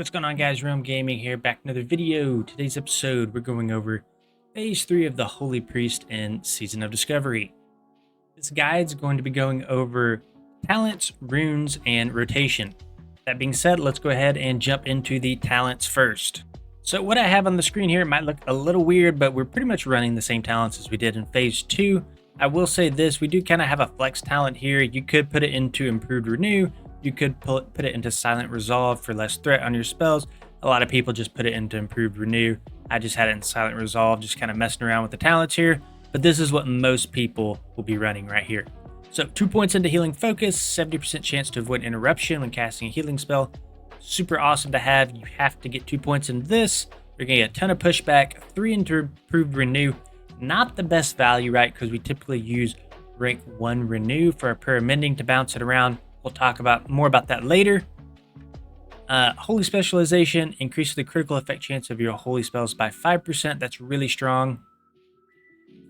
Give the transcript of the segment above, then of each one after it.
What's going on, guys? Realm Gaming here, back with another video. Today's episode, we're going over Phase 3 of the Holy Priest in Season of Discovery. This guide's going to be going over talents, runes, and rotation. That being said, let's go ahead and jump into the talents first. So what I have on the screen here might look a little weird, but we're pretty much running the same talents as we did in Phase 2. I will say this, we do kind of have a flex talent here. You could put it into Improved Renew. You could put it into Silent Resolve for less threat on your spells. A lot of people just put it into Improved Renew. I just had it in Silent Resolve, just kind of messing around with the talents here. But this is what most people will be running right here. So 2 points into Healing Focus, 70% chance to avoid interruption when casting a healing spell. Super awesome to have. You have to get 2 points into this. You're going to get a ton of pushback, 3 into Improved Renew. Not the best value, right? Because we typically use rank 1 Renew for a Prayer of Mending to bounce it around. We'll talk more about that later. Holy Specialization increases the critical effect chance of your holy spells by 5%. That's really strong.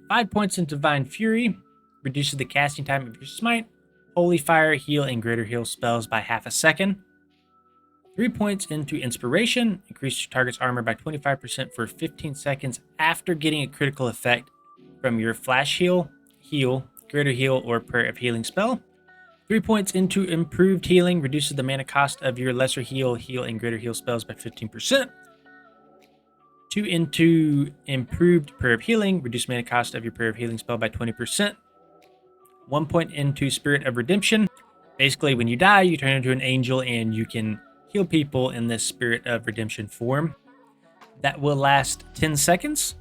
5 points in Divine Fury reduces the casting time of your Smite, Holy Fire, Heal, and Greater Heal spells by half a second. 3 points into Inspiration increases your target's armor by 25% for 15 seconds after getting a critical effect from your Flash Heal, Greater Heal, or Prayer of Healing spell. 3 points into Improved Healing reduces the mana cost of your Lesser Heal, and Greater Heal spells by 15%. 2 into Improved Prayer of Healing reduces mana cost of your Prayer of Healing spell by 20%. 1 point into Spirit of Redemption. Basically, when you die, you turn into an angel and you can heal people in this Spirit of Redemption form. That will last 10 seconds.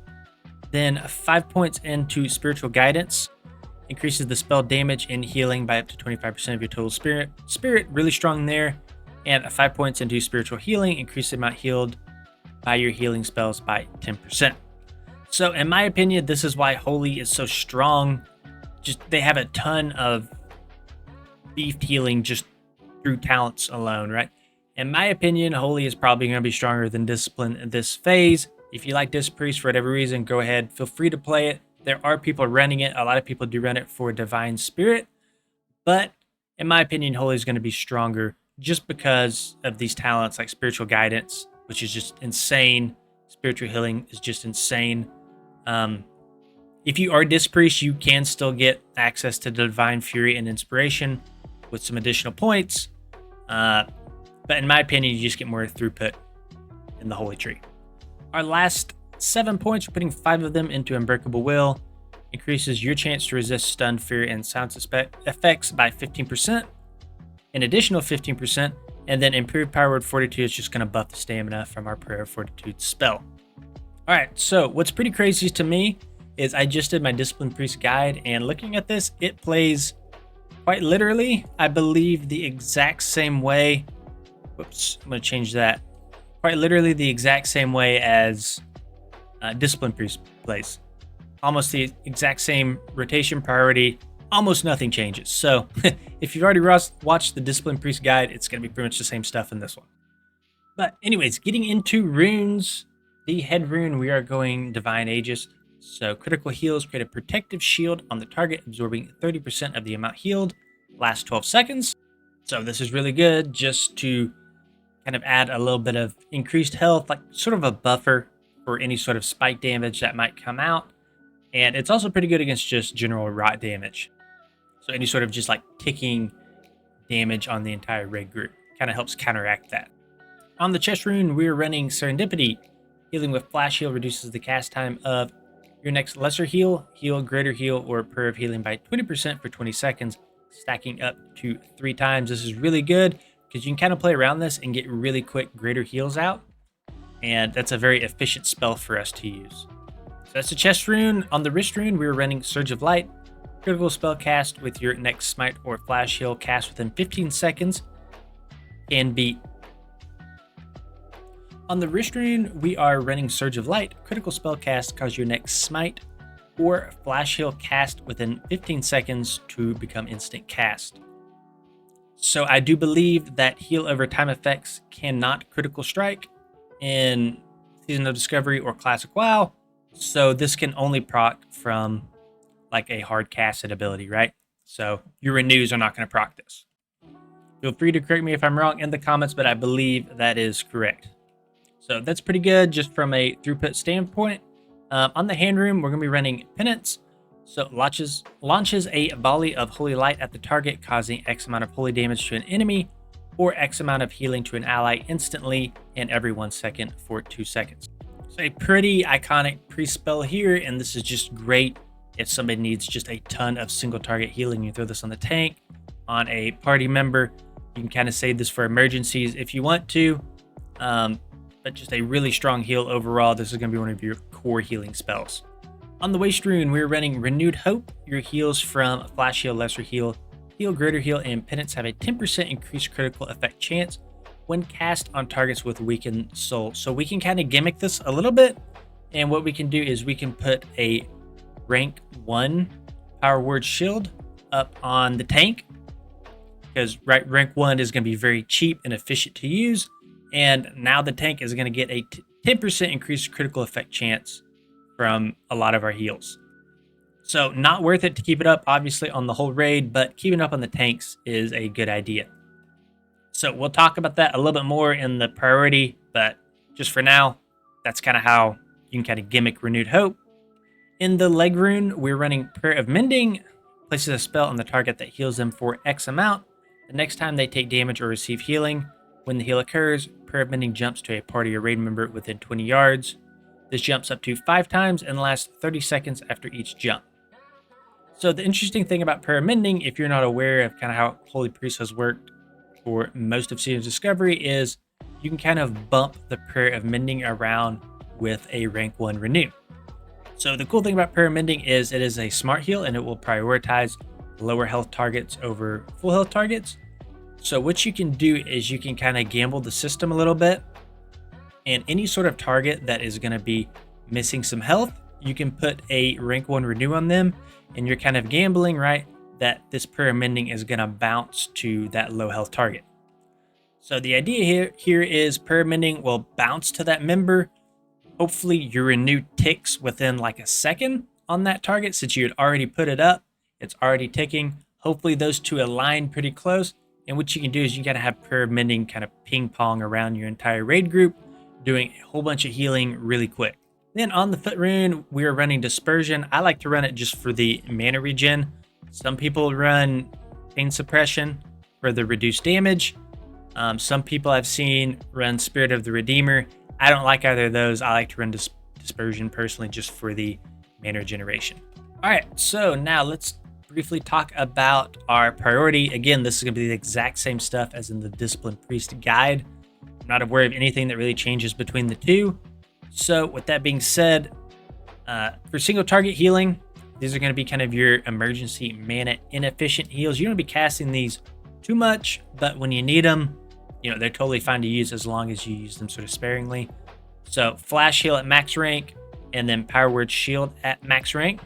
Then 5 points into Spiritual Guidance. Increases the spell damage and healing by up to 25% of your total spirit. Spirit, really strong there. And 5 points into Spiritual Healing. Increase the amount healed by your healing spells by 10%. So in my opinion, this is why Holy is so strong. Just they have a ton of beefed healing just through talents alone, right? In my opinion, Holy is probably going to be stronger than Discipline in this phase. If you like Disc Priest for whatever reason, go ahead. Feel free to play it. There are people running it. A lot of people do run it for Divine Spirit. But in my opinion, Holy is going to be stronger just because of these talents like Spiritual Guidance, which is just insane. Spiritual Healing is just insane. If you are Disc Priest, you can still get access to Divine Fury and Inspiration with some additional points. But in my opinion, you just get more throughput in the Holy Tree. Our last 7 points, we're putting 5 of them into Unbreakable Will. Increases your chance to resist stun, fear, and sound effects by 15%. An additional 15%. And then Improved Power Word Fortitude is just going to buff the stamina from our Prayer of Fortitude spell. Alright, so what's pretty crazy to me is I just did my Discipline Priest guide, and looking at this, it plays quite literally, I believe, the exact same way. Whoops, I'm going to change that. Quite literally the exact same way as Discipline Priest plays. Almost the exact same rotation priority. Almost nothing changes. So if you've already watched the Discipline Priest guide, it's going to be pretty much the same stuff in this one. But anyways, getting into runes. The head rune, we are going Divine Aegis. So critical heals create a protective shield on the target, absorbing 30% of the amount healed. Lasts 12 seconds. So this is really good just to kind of add a little bit of increased health, like sort of a buffer for any sort of spike damage that might come out. And it's also pretty good against just general rot damage. So any sort of just like ticking damage on the entire raid group kind of helps counteract that. On the chest rune, we're running Serendipity. Healing with Flash Heal reduces the cast time of your next Lesser Heal, Greater Heal, or Prayer of Healing by 20% for 20 seconds, stacking up to 3 times. This is really good because you can kind of play around this and get really quick Greater Heals out. And that's a very efficient spell for us to use. So that's the chest rune. On the wrist rune, we're running Surge of Light. Critical spell cast with your next Smite or Flash Heal cast within 15 seconds can be. On the wrist rune, we are running Surge of Light. Critical spell cast cause your next Smite or Flash Heal cast within 15 seconds to become instant cast. So I do believe that heal over time effects cannot critical strike in Season of Discovery or Classic WoW. So this can only proc from like a hard casted ability, right? So your renews are not going to proc this. Feel free to correct me if I'm wrong in the comments, but I believe that is correct. So that's pretty good just from a throughput standpoint. On the hand room, we're going to be running Penance. So launches a volley of holy light at the target, causing X amount of holy damage to an enemy, or X amount of healing to an ally instantly and every 1 second for 2 seconds. So a pretty iconic pre-spell here, and this is just great if somebody needs just a ton of single target healing. You throw this on the tank, on a party member. You can kind of save this for emergencies if you want to. But just a really strong heal overall. This is going to be one of your core healing spells. On the Waste Rune, we're running Renewed Hope. Your heals from Flash Heal, Lesser Heal, Heal, Greater Heal, and Penance have a 10% increased critical effect chance when cast on targets with Weakened Soul. So we can kind of gimmick this a little bit. And what we can do is we can put a rank 1 Power Word Shield up on the tank, because rank 1 is going to be very cheap and efficient to use. And now the tank is going to get a 10% increased critical effect chance from a lot of our heals. So not worth it to keep it up, obviously, on the whole raid, but keeping up on the tanks is a good idea. So we'll talk about that a little bit more in the priority, but just for now, that's kind of how you can kind of gimmick Renewed Hope. In the Leg Rune, we're running Prayer of Mending. Places a spell on the target that heals them for X amount. The next time they take damage or receive healing, when the heal occurs, Prayer of Mending jumps to a party or raid member within 20 yards. This jumps up to 5 times and lasts 30 seconds after each jump. So the interesting thing about Prayer of Mending, if you're not aware of kind of how Holy Priest has worked for most of Season of Discovery, is you can kind of bump the Prayer of Mending around with a rank 1 renew. So the cool thing about Prayer of Mending is it is a smart heal, and it will prioritize lower health targets over full health targets. So what you can do is you can kind of gamble the system a little bit, and any sort of target that is going to be missing some health, you can put a rank 1 renew on them, and you're kind of gambling, right, that this Prayer of Mending is going to bounce to that low health target. So the idea here is Prayer of Mending will bounce to that member. Hopefully your renew ticks within like a second on that target, since you had already put it up. It's already ticking. Hopefully those two align pretty close. And what you can do is you gotta have Prayer of Mending kind of ping pong around your entire raid group, doing a whole bunch of healing really quick. Then on the Foot Rune, we are running Dispersion. I like to run it just for the mana regen. Some people run Pain Suppression for the reduced damage. Some people I've seen run Spirit of the Redeemer. I don't like either of those. I like to run Dispersion personally just for the mana regeneration. All right, so now let's briefly talk about our priority. Again, this is going to be the exact same stuff as in the Disciplined Priest guide. I'm not aware of anything that really changes between the two. So with that being said, for single target healing, these are going to be kind of your emergency mana inefficient heals. You don't be casting these too much, but when you need them, you know, they're totally fine to use as long as you use them sort of sparingly. So Flash Heal at max rank, and then Power Word Shield at max rank.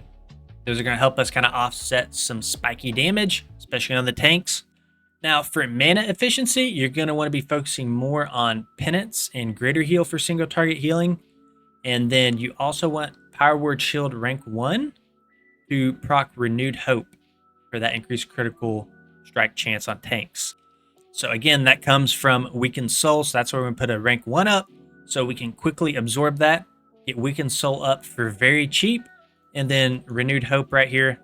Those are going to help us kind of offset some spiky damage, especially on the tanks. Now, for mana efficiency, you're going to want to be focusing more on Penance and Greater Heal for single target healing. And then you also want Power Word Shield rank 1 to proc Renewed Hope for that increased critical strike chance on tanks. So again, that comes from Weakened Soul, so that's where we're going to put a rank 1 up, so we can quickly absorb that, get Weakened Soul up for very cheap, and then Renewed Hope right here.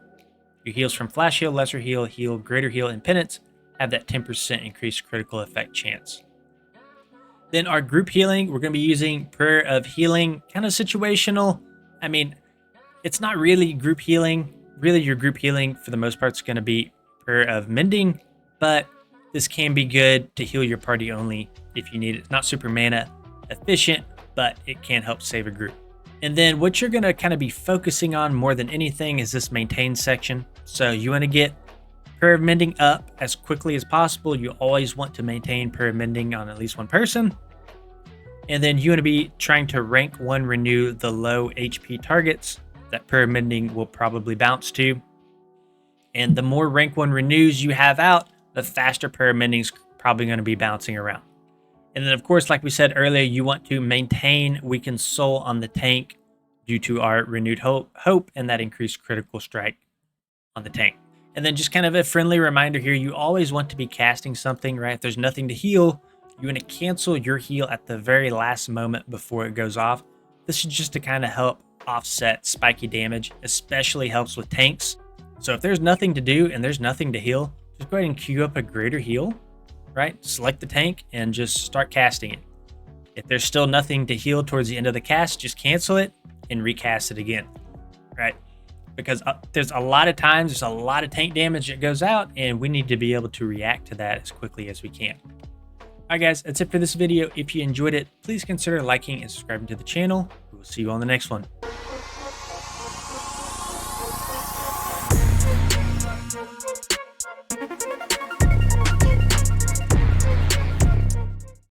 Your heals from Flash Heal, Lesser Heal, Heal, Greater Heal, and Penance have that 10% increased critical effect chance. Then our group healing, we're going to be using Prayer of Healing, kind of situational. I mean, it's not really group healing. Really, your group healing, for the most part, is going to be Prayer of Mending, but this can be good to heal your party only if you need it. It's not super mana efficient, but it can help save a group. And then what you're going to kind of be focusing on more than anything is this maintain section. So you want to get Prayer of Mending up as quickly as possible. You always want to maintain Prayer of Mending on at least one person. And then you want to be trying to rank 1 renew the low HP targets that Prayer of Mending will probably bounce to. And the more rank 1 renews you have out, the faster Prayer of Mending is probably going to be bouncing around. And then, of course, like we said earlier, you want to maintain Weakened Soul on the tank due to our Renewed Hope and that increased critical strike on the tank. And then just kind of a friendly reminder here, you always want to be casting something, right? If there's nothing to heal, you want to cancel your heal at the very last moment before it goes off. This is just to kind of help offset spiky damage, especially helps with tanks. So if there's nothing to do and there's nothing to heal, just go ahead and queue up a greater heal, right? Select the tank and just start casting it. If there's still nothing to heal towards the end of the cast, just cancel it and recast it again, right? Because there's a lot of times, there's a lot of tank damage that goes out, and we need to be able to react to that as quickly as we can. All right, guys, that's it for this video. If you enjoyed it, please consider liking and subscribing to the channel. We will see you on the next one.